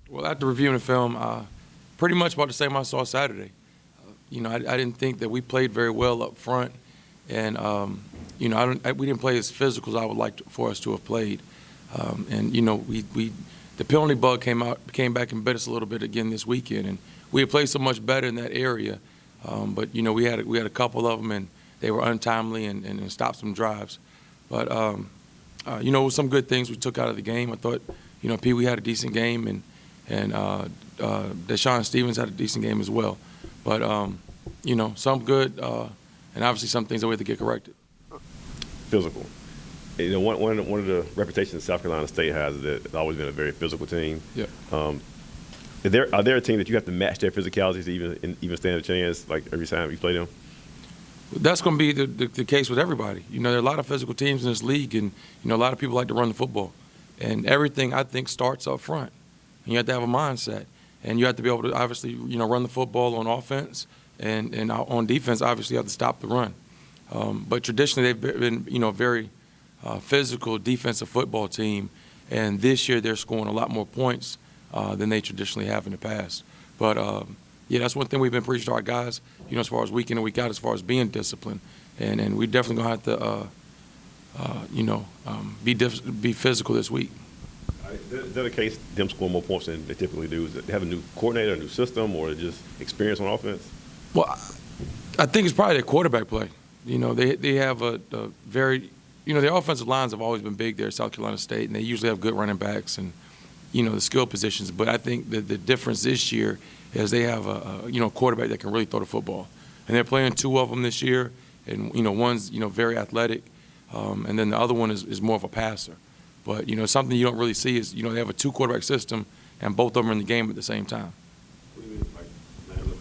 Well, after reviewing the film, pretty much about the same I saw Saturday. I didn't think that we played very well up front, and we didn't play as physical as I would like for us to have played. The penalty bug came back and bit us a little bit again this weekend, and we had played so much better in that area. But we had a couple of them, and they were untimely and stopped some drives. But some good things we took out of the game. I thought, Pee Wee had a decent game, and Deshaun Stevens had a decent game as well. But some good, and obviously some things that we have to get corrected. Physical. One of the reputations South Carolina State has is that it's always been a very physical team. Yeah. Are there a team that you have to match their physicality to even stand a chance, like every time you play them? That's going to be the case with everybody. There are a lot of physical teams in this league, and a lot of people like to run the football, and everything I think starts up front. And you have to have a mindset, and you have to be able to obviously run the football on offense, and on defense obviously you have to stop the run. But traditionally they've been a very physical defensive football team, and this year they're scoring a lot more points than they traditionally have in the past. But that's one thing we've been preaching to our guys, as far as week in and week out, as far as being disciplined, and we definitely gonna have to be physical this week. Is that the case? Them score more points than they typically do? Is it they have a new coordinator, a new system, or just experience on offense? Well, I think it's probably their quarterback play. They have a very their offensive lines have always been big there at South Carolina State, and they usually have good running backs and the skill positions. But I think that the difference this year is they have a quarterback that can really throw the football, and they're playing two of them this year, and one's very athletic, and then the other one is more of a passer. But something you don't really see is they have a two quarterback system, and both of them are in the game at the same time. What do you mean,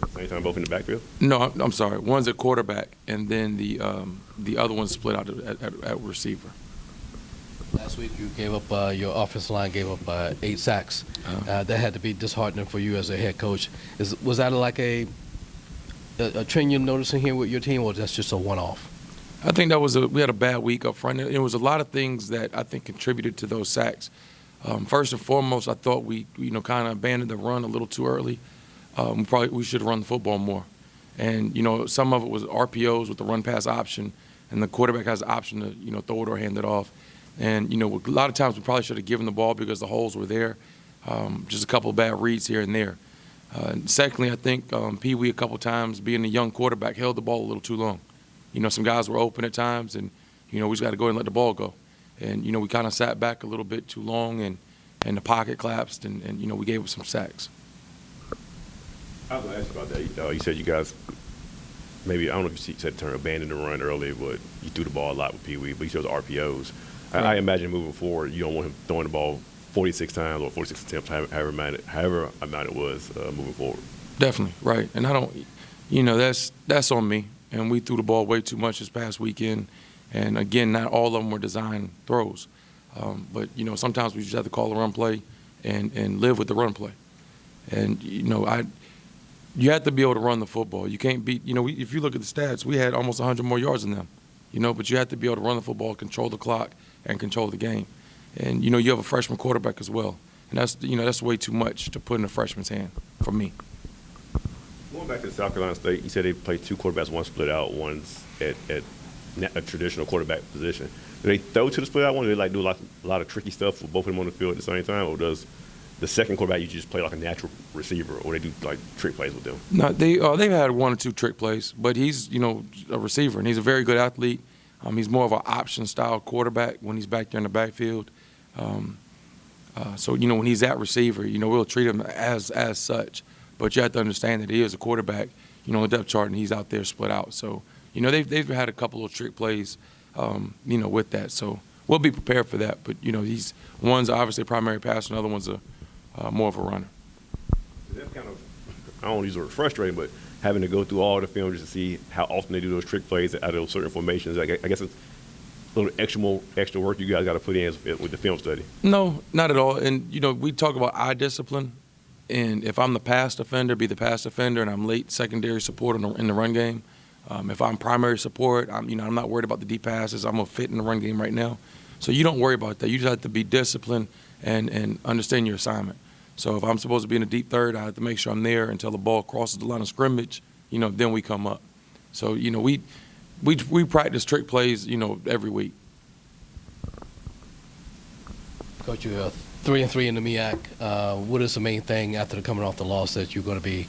at the same time, both in the backfield? No, I'm sorry. One's a quarterback, and then the other one's split out at receiver. Last week you gave up, your offensive line gave up 8 sacks. That had to be disheartening for you as a head coach. Was that like a trend you're noticing here with your team, or that's just a one-off? I think we had a bad week up front. It was a lot of things that I think contributed to those sacks. First and foremost, I thought we kind of abandoned the run a little too early. We should have run the football more. And some of it was RPOs with the run pass option, and the quarterback has the option to throw it or hand it off. And a lot of times we probably should have given the ball because the holes were there. Just a couple of bad reads here and there. Secondly, I think Pee Wee a couple times, being a young quarterback, held the ball a little too long. Some guys were open at times, and we just got to go ahead and let the ball go. And we kind of sat back a little bit too long, and the pocket collapsed, and we gave up some sacks. I was going to ask you about that. You said you guys maybe, I don't know if you said the term abandoned the run early, but you threw the ball a lot with Pee Wee, but you chose RPOs. Right. I imagine moving forward, you don't want him throwing the ball 46 times or 46 attempts, however amount it was moving forward. Definitely, right. And I don't, that's on me. And we threw the ball way too much this past weekend. And again, not all of them were designed throws. But sometimes we just have to call the run play and live with the run play. And you have to be able to run the football. You can't beat. If you look at the stats, we had almost 100 more yards than them. But you have to be able to run the football, control the clock, and control the game. And you have a freshman quarterback as well. And that's way too much to put in a freshman's hand for me. Going back to South Carolina State, you said they played two quarterbacks, one split out, one's at a traditional quarterback position. Do they throw to the split out one, or do they do a lot of tricky stuff with both of them on the field at the same time, or does the second quarterback you just play like a natural receiver, or they do like trick plays with them? No, they've had one or two trick plays, but he's a receiver, and he's a very good athlete. He's more of an option style quarterback when he's back there in the backfield. So when he's at receiver, we'll treat him as such. But you have to understand that he is a quarterback, on the depth chart, and he's out there split out. So, they've had a couple of trick plays, with that. So we'll be prepared for that. But, one's obviously a primary passer, and the other one's more of a runner. That's kind of, I don't use the word frustrating, but having to go through all the film just to see how often they do those trick plays out of those certain formations. I guess it's a little extra work you guys got to put in with the film study. No, not at all. And, we talk about eye discipline. And if I'm the pass defender, be the pass defender, and I'm late secondary support in the run game. If I'm primary support, I'm not worried about the deep passes. I'm a fit in the run game right now. So you don't worry about that. You just have to be disciplined and understand your assignment. So if I'm supposed to be in the deep third, I have to make sure I'm there until the ball crosses the line of scrimmage, then we come up. So, we practice trick plays, every week. Coach, you're 3-3 in the MEAC. What is the main thing after coming off the loss that you're going to be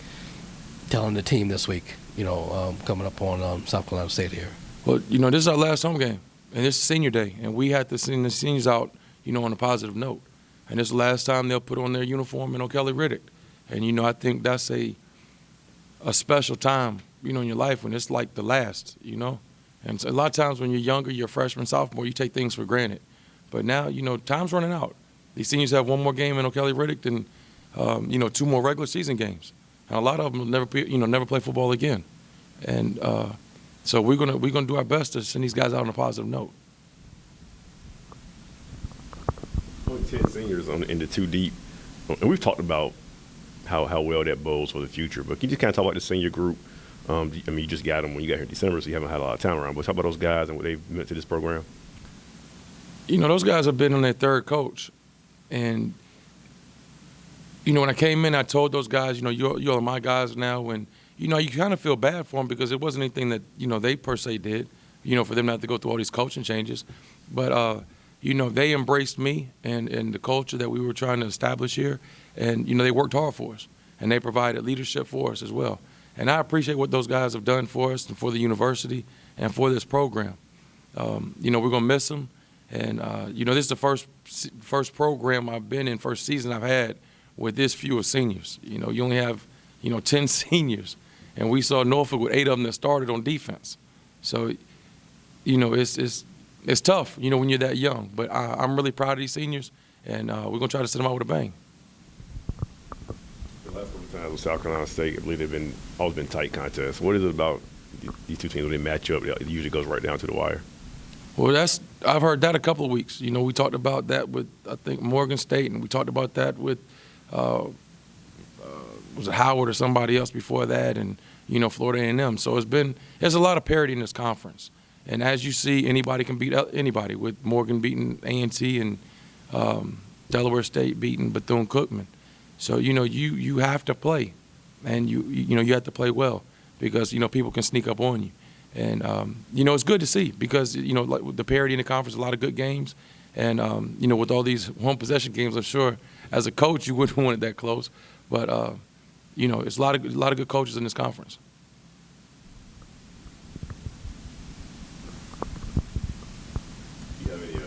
telling the team this week, coming up on South Carolina State here? Well, this is our last home game, and this is senior day, and we had to send the seniors out, on a positive note. And this is the last time they'll put on their uniform in Kelly Riddick. And, I think that's a special time, in your life when it's like the last, And so a lot of times when you're younger, you're a freshman, sophomore, you take things for granted. But now, time's running out. These seniors have one more game in Kelly Riddick than, 2 more regular season games. And a lot of them will never play football again. And so we're gonna do our best to send these guys out on a positive note. Only 10 seniors in the 2 deep, and we've talked about how well that bodes for the future. But can you just kind of talk about the senior group? You just got them when you got here in December, so you haven't had a lot of time around. But talk about those guys and what they've meant to this program. Those guys have been on their third coach, and when I came in, I told those guys, you're my guys now, and you kind of feel bad for them because it wasn't anything that they per se did, for them not to go through all these coaching changes, but they embraced me and the culture that we were trying to establish here, and they worked hard for us, and they provided leadership for us as well, and I appreciate what those guys have done for us and for the university and for this program. We're gonna miss them. And, this is the first program I've been in, first season I've had with this few of seniors. You only have, 10 seniors. And we saw Norfolk with 8 of them that started on defense. So, it's tough, when you're that young. But I'm really proud of these seniors, and we're going to try to send them out with a bang. The last couple of times with South Carolina State, I believe they've always been tight contests. What is it about these 2 teams when they match up? It usually goes right down to the wire. Well, I've heard that a couple of weeks. We talked about that with, I think, Morgan State, and we talked about that with, was it Howard or somebody else before that, and, Florida A&M. So there's a lot of parity in this conference. And as you see, anybody can beat anybody, with Morgan beating A&T and Delaware State beating Bethune-Cookman. So, you have to play, and you have to play well because, people can sneak up on you. And, it's good to see because, like with the parity in the conference, a lot of good games. And, with all these one possession games, I'm sure as a coach you wouldn't want it that close. But, it's a lot of good coaches in this conference. Do you have any,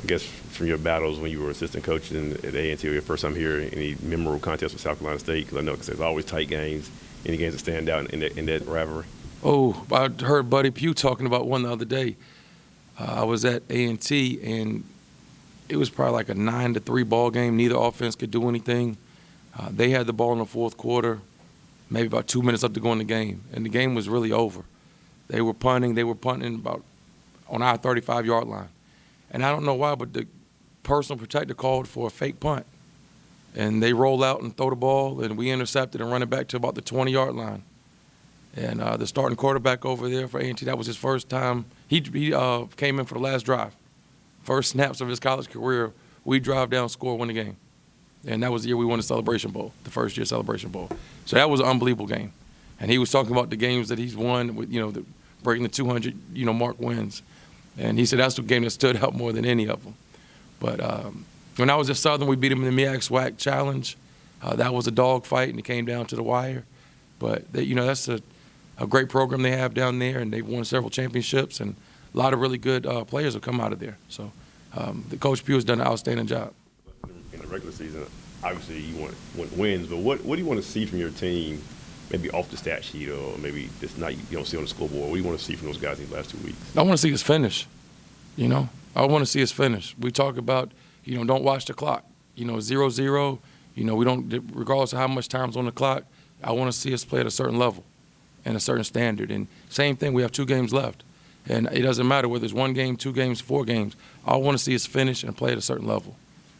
I guess, from your battles when you were assistant coach at A&T or your first time here, any memorable contests with South Carolina State? Because I know there's always tight games. Any games that stand out in that rivalry? Oh, I heard Buddy Pugh talking about one the other day. I was at A&T, and it was probably like a 9-3 ball game. Neither offense could do anything. They had the ball in the fourth quarter, maybe about 2 minutes up to go in the game, and the game was really over. They were punting about on our 35-yard line. And I don't know why, but the personal protector called for a fake punt. And they roll out and throw the ball, and we intercepted and run it back to about the 20-yard line. And the starting quarterback over there for A&T, that was his first time. He came in for the last drive. First snaps of his college career, we drive down, score, win the game. And that was the year we won the Celebration Bowl, the first year Celebration Bowl. So that was an unbelievable game. And he was talking about the games that he's won with, breaking the 200, mark wins. And he said that's the game that stood out more than any of them. But when I was at Southern, we beat them in the MEAC SWAC Challenge. That was a dog fight, and it came down to the wire. But, that's a great program they have down there, and they've won several championships, and a lot of really good players have come out of there. So the Coach Pugh has done an outstanding job. In the regular season, obviously you want wins, but what do you want to see from your team, maybe off the stat sheet or maybe it's not you don't see on the scoreboard? What do you want to see from those guys in the last 2 weeks? I want to see us finish, I want to see us finish. We talk about, don't watch the clock. 0-0, we don't, regardless of how much time's on the clock, I want to see us play at a certain level and a certain standard. And same thing, we have 2 games left. And it doesn't matter whether it's 1 game, 2 games, 4 games. I want to see us finish and play at a certain level.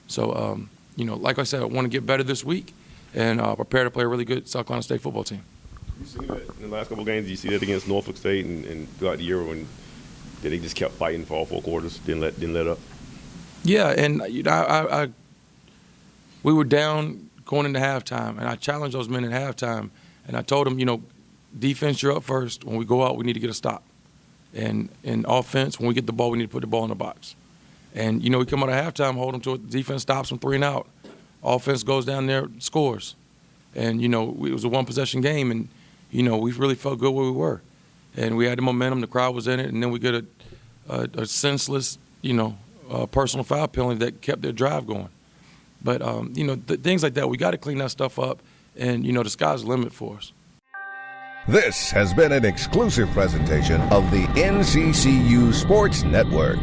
So, like I said, I want to get better this week and prepare to play a really good South Carolina State football team. You seen that in the last couple of games? Did you see that against Norfolk State and throughout the year when they just kept fighting for all 4 quarters, didn't let up? Yeah, and we were down going into halftime, and I challenged those men at halftime, and I told them, defense, you're up first. When we go out, we need to get a stop. And in offense, when we get the ball, we need to put the ball in the box. And, we come out of halftime, hold them to it. Defense stops them 3 and out. Offense goes down there, scores. And, it was a one-possession game, and, we really felt good where we were. And we had the momentum, the crowd was in it, and then we get a senseless, personal foul penalty that kept their drive going. But, things like that, we got to clean that stuff up, and, the sky's the limit for us. This has been an exclusive presentation of the NCCU Sports Network.